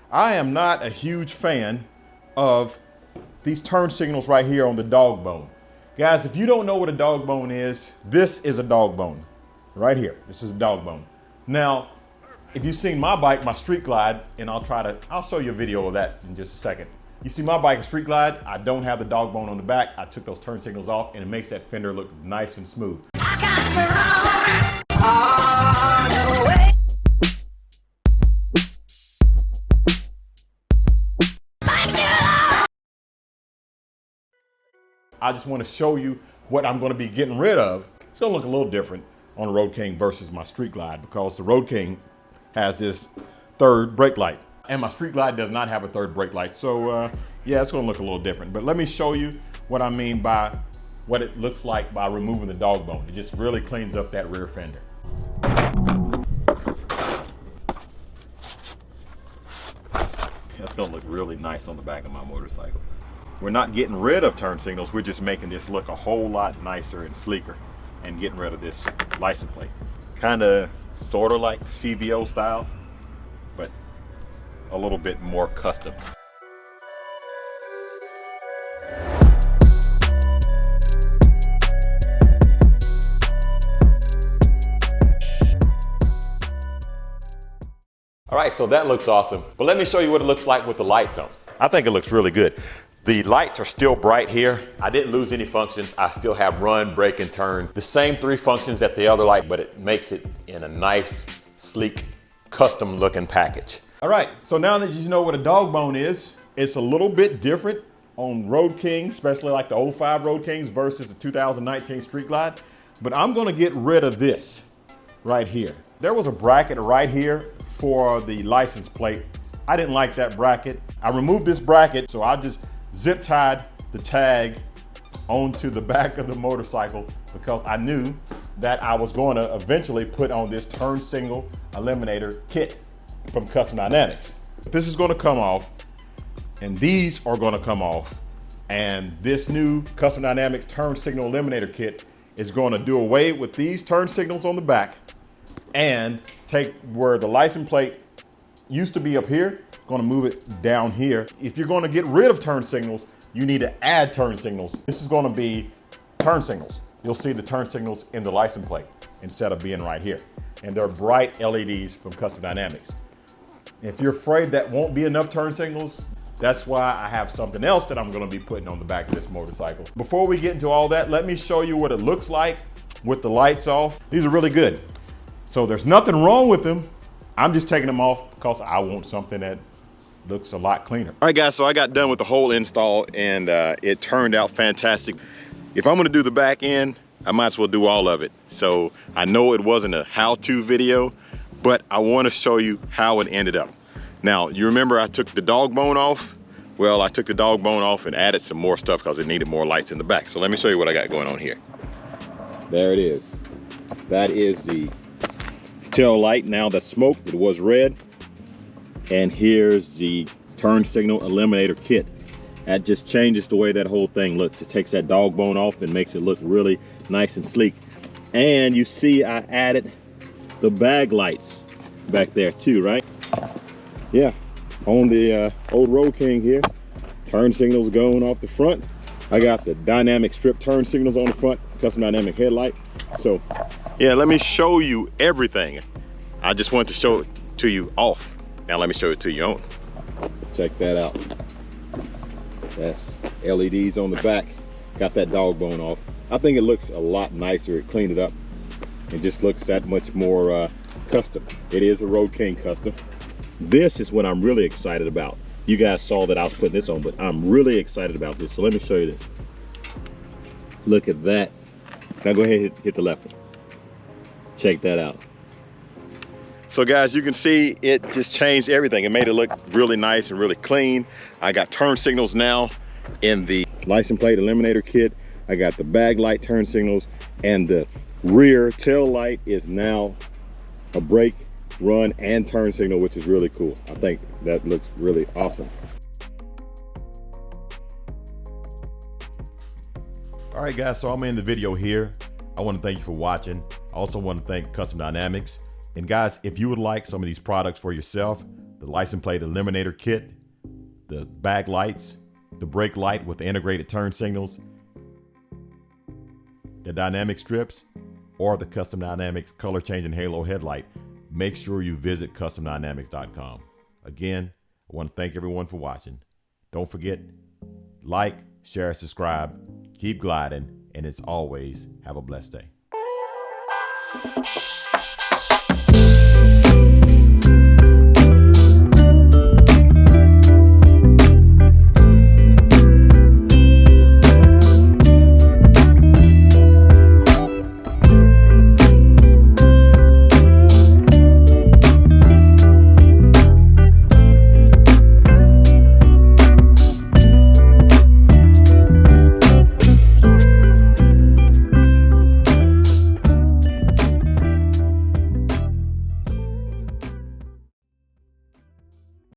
I am not a huge fan of these turn signals right here on the dog bone. Guys, if you don't know what a dog bone is, this is a dog bone. Right here, this is a dog bone. Now, if you've seen my bike, my Street Glide, and I'll show you a video of that in just a second. You see my bike, a Street Glide, I don't have the dog bone on the back. I took those turn signals off and it makes that fender look nice and smooth. I just want to show you what I'm going to be getting rid of. It's going to look a little different on the Road King versus my Street Glide because the Road King has this third brake light and my Street Glide does not have a third brake light. So yeah, it's going to look a little different. But let me show you what I mean by what it looks like by removing the dog bone. It just really cleans up that rear fender. That's going to look really nice on the back of my motorcycle. We're not getting rid of turn signals, we're just making this look a whole lot nicer and sleeker and getting rid of this license plate. Kind of, sort of like CVO style, but a little bit more custom. All right, so that looks awesome, but let me show you what it looks like with the lights on. I think it looks really good. The lights are still bright here. I didn't lose any functions. I still have run, brake, and turn. The same 3 functions at the other light, but it makes it in a nice, sleek, custom looking package. All right, so now that you know what a dog bone is, it's a little bit different on Road King, especially like the 05 Road Kings versus the 2019 Street Glide. But I'm gonna get rid of this right here. There was a bracket right here for the license plate. I didn't like that bracket. I removed this bracket, so I just zip tied the tag onto the back of the motorcycle because I knew that I was going to eventually put on this turn signal eliminator kit from Custom Dynamics. This is going to come off and these are going to come off, and this new Custom Dynamics turn signal eliminator kit is going to do away with these turn signals on the back and take where the license plate used to be up here, going to move it down here. If you're going to get rid of turn signals, you need to add turn signals. This is going to be turn signals. You'll see the turn signals in the license plate instead of being right here. And they're bright LEDs from Custom Dynamics. If you're afraid that won't be enough turn signals, that's why I have something else that I'm going to be putting on the back of this motorcycle. Before we get into all that, let me show you what it looks like with the lights off. These are really good. So there's nothing wrong with them. I'm just taking them off because I want something that looks a lot cleaner. All right guys, so I got done with the whole install and it turned out fantastic. If I'm gonna do the back end, I might as well do all of it. So I know it wasn't a how-to video, but I wanna show you how it ended up. Now, you remember I took the dog bone off? Well, I took the dog bone off and added some more stuff because it needed more lights in the back. So let me show you what I got going on here. There it is. That is the tail light now that's smoked. It was red. And here's the turn signal eliminator kit. That just changes the way that whole thing looks. It takes that dog bone off and makes it look really nice and sleek. And you see I added the bag lights back there too, right? Yeah, on the old Road King here, turn signals going off the front. I got the dynamic strip turn signals on the front, custom dynamic headlight. So yeah, let me show you everything. I just wanted to show it to you off. Now let me show it to you on. Check that out. That's LEDs on the back. Got that dog bone off. I think it looks a lot nicer. It cleaned it up. It just looks that much more custom. It is a Road King custom. This is what I'm really excited about. You guys saw that I was putting this on, but I'm really excited about this. So let me show you this. Look at that. Now go ahead and hit the left one. Check that out. So guys, you can see it just changed everything. It made it look really nice and really clean. I got turn signals now in the license plate eliminator kit. I got the bag light turn signals, and the rear tail light is now a brake, run, and turn signal, which is really cool. I think that looks really awesome. All right guys, so I'm in the video here. I want to thank you for watching. I also want to thank Custom Dynamics. And guys, if you would like some of these products for yourself, the license plate eliminator kit, the bag lights, the brake light with the integrated turn signals, the dynamic strips, or the Custom Dynamics color changing halo headlight, make sure you visit CustomDynamics.com. Again, I want to thank everyone for watching. Don't forget, like, share, subscribe, keep gliding, and as always, have a blessed day.